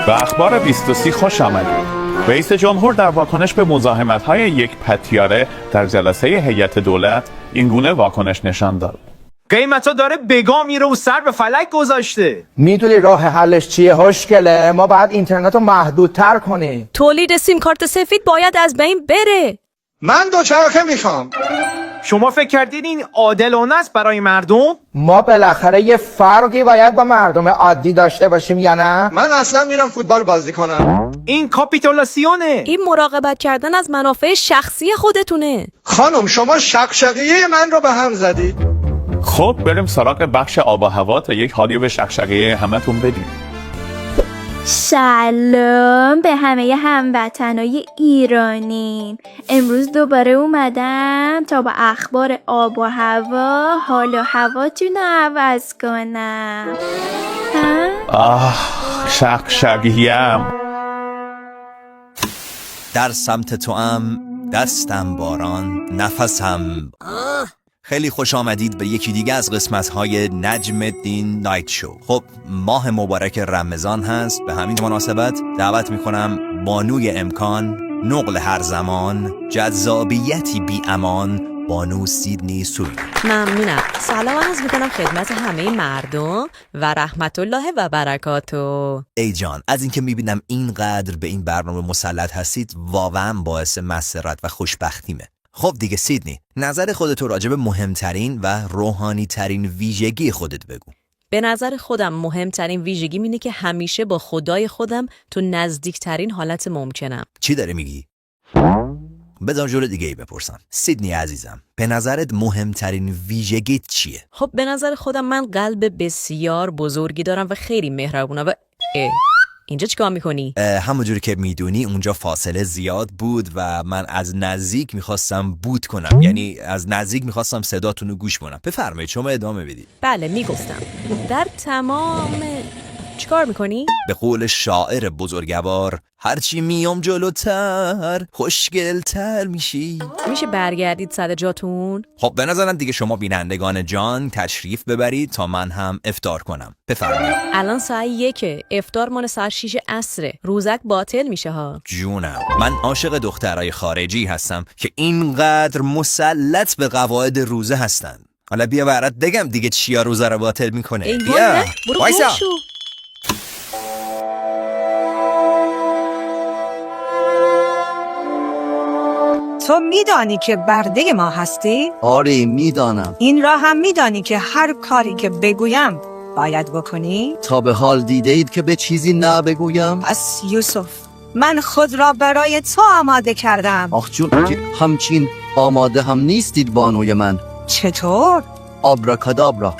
به اخبار 23 خوش آمدید. رئیس جمهور در واکنش به مزاحمت‌های یک پتیاره در جلسه هیئت دولت این گونه واکنش نشان داد. قیمتا داره بگا میره و سر به فلک گذاشته. میدونی راه حلش چیه خوشگله؟ ما باید اینترنت رو محدودتر کنیم. تولید سیم کارت سفید باید از بین بره. من دوچرخه میخوام. شما فکر کردین این عادلانه است برای مردم؟ ما بالاخره یه فرقی باید با مردم عادی داشته باشیم یا نه؟ من اصلا میرم فوتبال بازی کنم. این کاپیتولاسیونه. این مراقبت کردن از منافع شخصی خودتونه. خانم شما شقشقیه من رو به هم زدید. خب بریم سراغ بخش آب و هوا تا یک حالی به شقشقه همتون بدیم. سلام به همه هموطنای ایرانی. امروز دوباره اومدم تا با اخبار آب و هوا حال و هواتون رو عوض کنم. شقشقیم. در سمت توام دستم باران نفسم. خیلی خوش آمدید به یکی دیگه از قسمت‌های نجم الدین نایت شو. خب ماه مبارک رمضان هست، به همین مناسبت دعوت میکنم بانوی امکان، نقل هر زمان، جذابیتی بی امان، بانو سیدنی سوی. ممنونم. سلام عرض میکنم خدمت همه مردم و رحمت الله و برکاتو. ای جان، از اینکه میبینم اینقدر به این برنامه مسلط هستید واقعا باعث مسرت و خوشبختیمه. خب دیگه سیدنی، نظر خودت راجع به مهمترین و روحانی ترین ویژگی خودت بگو. به نظر خودم مهمترین ویژگی اینه که همیشه با خدای خودم تو نزدیکترین حالت ممکنم. چی داری میگی؟ بذار جور دیگه ای بپرسم. سیدنی عزیزم، به نظرت مهمترین ویژگیت چیه؟ خب به نظر خودم من قلب بسیار بزرگی دارم و خیلی مهربونم و اینجا چیکار میکنی؟ همونجوری که میدونی اونجا فاصله زیاد بود و من از نزدیک میخواستم بود کنم، یعنی از نزدیک میخواستم صداتون رو گوش کنم. بفرمایید شما ادامه بدید. بله میگفتم در تمام چیکار میکنی؟ به قول شاعر بزرگوار، هرچی میام جلوتر خوشگلتر میشی. میشه برگردید سر جاتون؟ خب به نظرم دیگه شما بینندگان جان تشریف ببرید تا من هم افطار کنم. بفرمایید. الان ساعت 1، افطار مال ساعت 6 عصره. روزک باطل میشه ها. جونم، من عاشق دخترای خارجی هستم که اینقدر مسلط به قواعد روزه هستن. حالا بیا برات بگم دیگه چیا روزه رو باطل میکنه. بیا وایسا. تو میدانی که برده ما هستی؟ آره میدانم. این را هم میدانی که هر کاری که بگویم باید بکنی؟ تا به حال دیده اید که به چیزی نه بگویم؟ پس یوسف، من خود را برای تو آماده کردم. آخ جون، همچین آماده هم نیستید بانوی من. چطور؟ آبراکادابرا.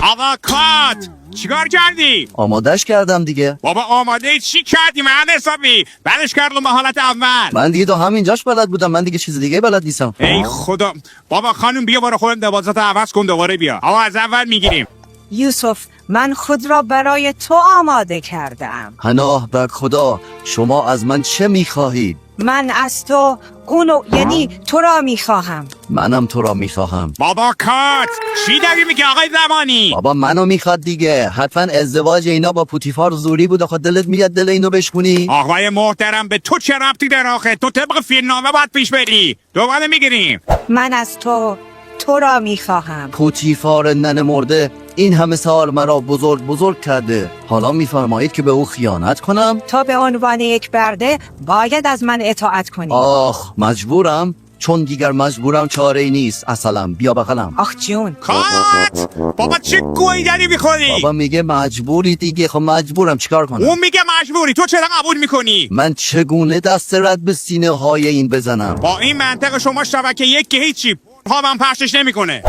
آقا کات چیکار کردی؟ آمادش کردم دیگه. بابا آماده چی کردی؟ من حسابی بعدش کردم به حالت اول. من دیگه تا همینجاش بلد بودم، من دیگه چیز دیگه بلد نیستم. ای خدا. بابا خانم بیا برو خودت لباسات عوض کن دوباره بیا. آقا از اول میگیریم. یوسف، من خود را برای تو آماده کردم. پناه بر خدا، شما از من چه میخواهید؟ من از تو یعنی تو را میخواهم. منم تو را میخواهم. بابا کات چی داری میگی آقای زمانی؟ بابا منو میخواد دیگه. حتما ازدواج اینا با پوتیفار زوری بود. آخه دلت میاد دل اینو بشکونی؟ آقای محترم به تو چه ربطی داره آخه؟ تو طبق فیلمنامه باید پیش بری. دوباره میگیریم. من از تو را میخواهم. پوتیفار ننه مرده این همه سال مرا بزرگ کرده. حالا میفرمایید که به او خیانت کنم؟ تا به عنوان یک برده باید از من اطاعت کنی. آخ مجبورم، چون دیگر مجبورم چاره ای نیست. اصلا بیا بغلم. آخ جون. کات بابا چه گویی داری میخوری؟ بابا میگه مجبوری دیگه. خب مجبورم، چیکار کنم؟ اون میگه مجبوری، تو چرا قبول میکنی؟ من چگونه دست رد به سینه های این بزنم؟ با این منطق شما شبکه یک که هیچی هم پخشش نمیکنه.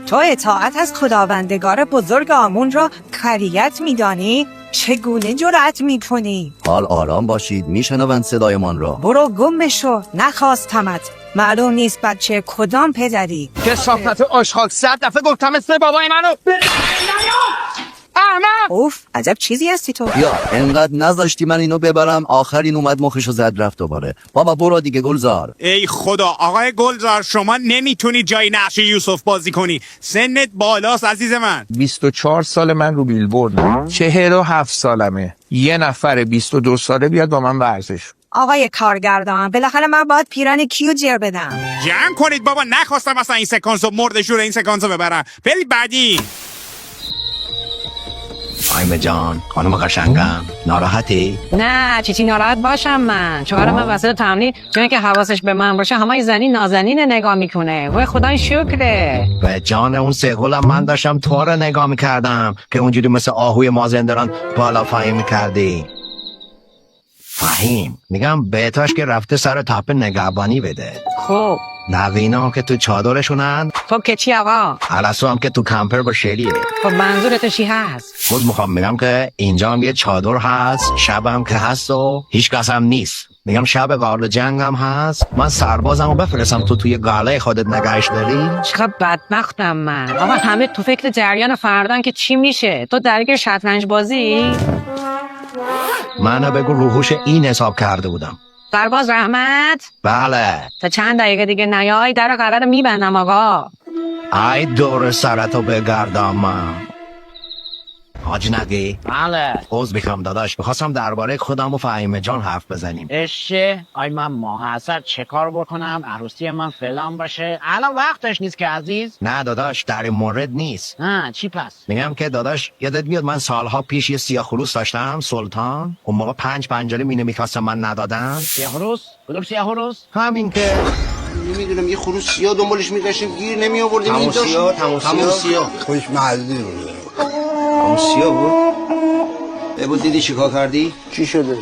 تو اطاعت از خداوندگار بزرگ آمون را کریت میدانی؟ چگونه جرأت میکنی؟ حال آرام باشید، میشنوند صدایمان را. برو گم بشو، نخواستمت. معلوم نیست بچه کدام پدری. کثافت آشغال، 100 دفعه گفتم مثل بابای منو. احمد. اوف عجب چیزی هستی تو. یا انقدر نذاشتی من اینو ببرم، آخرین اومد مخشو زد رفت دوباره. بابا برو دیگه گلزار. ای خدا آقای گلزار، شما نمیتونی جای نقش یوسف بازی کنی، سنت بالاست عزیز من. 24 سال من رو بیلبورد، 47 سالمه. یه نفر 22 ساله بیاد با من ورزش. آقای کارگردان بالاخره من باید پیرن کیو جر بدم. جمع کنید بابا، نخواستم اصلا این سکانس رو مرد شور این سکانس رو ببرم. برید بعدی. فهیمه جان خانم قشنگم ناراحتی؟ نه چی ناراحت باشم من. شوهر من وسط تمرین چون که حواسش به من باشه همه زنی نازنین نگاه میکنه. وای خدای شکره. به جان اون سهولم من داشتم تو رو نگاه میکردم که اونجوری مثل آهوی مازندران بالا پایین میکردی. فهیم میگم بهتاش که رفته سر تاپ نگهبانی بده. خب نوینا هم که تو چادرشونن، خب که چی آقا؟ علسو هم که تو کمپر با شلیه. خب منظورت چی هست؟ خود میخوام میگم که اینجا هم یه چادر هست، شب هم که هست و هیچ کس هم نیست. میگم شب قارل جنگ هم هست، من سربازم رو بفرستم تو توی گاله خودت نگهش داری. چقدر بدبختم من. آقا همه تو فکر جریان فردان که چی میشه. تو درگیر شطرنج بازی؟ منو بگو روحوش این حساب کرده بودم. سرباز رحمت؟ بله. تا چند دقیقه دیگه نیای در قرار میبندم آقا. ای دور سرتو بگردم من. حاج نگی؟ بله. عوض میخوام داداش، بخواستم درباره خودم و فهیمه جان حرف بزنیم. اشه آی من محصر چه کار بکنم؟ عروسی من فلان باشه. الان وقتش نیست که عزیز. نه داداش در این مورد نیست. ها چی پس؟ میگم که داداش یادت میاد من سالها پیش یه سیاه خروس داشتم سلطان، اون موقع 5 پنجره مینه میخواستم من ندادم. سیاه خروس؟ کدوم سیاه خروس؟ همین که نمیدونم یه خروس سیاه دنبالش میگشتیم گیر نمی آوردیم. همون سیاه همون سیاه خوش معدودی بود. همون سیاه بود. بود دیدی چیکار کردی؟ چی شده؟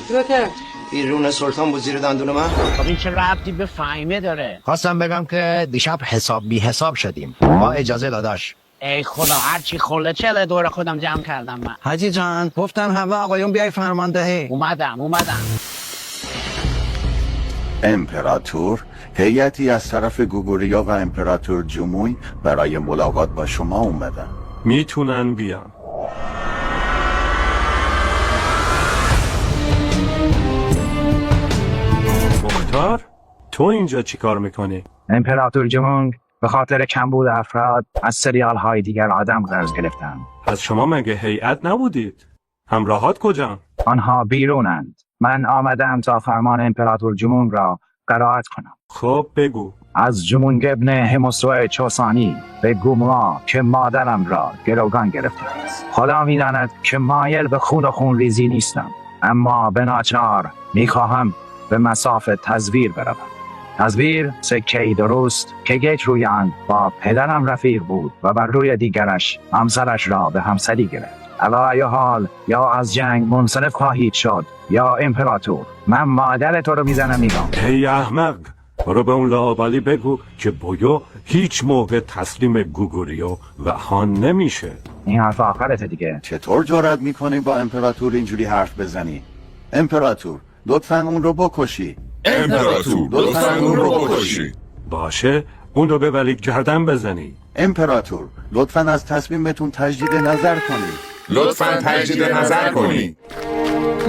بیرون سلطان بود زیر دندون من. خب این چه ربطی به فهیمه داره؟ خواستم بگم که دیشب حساب بی حساب شدیم. با اجازه داداش. ای خدا هرچی خله چله دور خودم جمع کردم من. حاجی جان گفتن همه آقایون بیای فرماندهی. اومدم. امپراتور هیئتی از طرف گوگوریا و امپراتور جموی برای ملاقات با شما اومدن. میتونن بیان. مختار تو اینجا چی کار میکنی؟ امپراتور جمونگ به خاطر کمبود افراد از سریال های دیگر آدم قرض گرفتن. از شما مگه هیئت نبودید؟ همراهات کجا؟ آنها بیرونند. من آمدم تا فرمان امپراتور جمونگ را قرائت کنم. خب بگو. از جمونگ ابن همسوه چوسانی به گوما که مادرم را گروگان گرفته است. خدا می‌داند که مایل به خون و خون ریزی نیستم، اما به ناچار میخواهم به مسافه تزویر بروم. تزویر سکه‌ای درست که یک روی آن با پدرم رفیق بود و بر روی دیگرش همسرش را به همسری گرفت. علا ای حال یا از جنگ منصرف خواهید شد یا امپراتور من مادر تو رو میزنم میگم. ای احمق برو به اون لاابالی بگو که بویو هیچ موقع تسلیم گوگوریو و هان نمیشه. این حرف آخرته دیگه. چطور جرأت میکنی با امپراتور اینجوری حرف بزنی؟ امپراتور لطفاً اون رو بکشی. امپراتور لطفاً اون رو بکشی. باشه اون رو ببرید گردن بزنی. امپراتور لطفاً از تصمیمتون تجدید نظر کنی. لطفاً تجدید نظر کنی.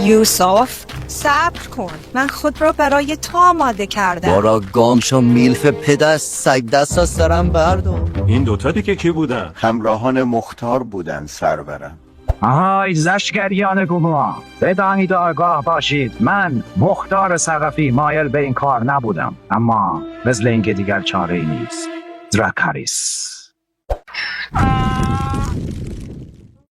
یوسف صبر کن، من خود را برای تو آماده کردم. بارا گامشو میلف پدست سگ دست از سرم بردار. این دوتا دیگه کی بودن؟ همراهان مختار بودن سرورم. آهای زشگریان گوما بدانید آگاه باشید من مختار ثقفی مایل به این کار نبودم، اما مثل اینکه دیگر چاره ای نیست. دراکاریس.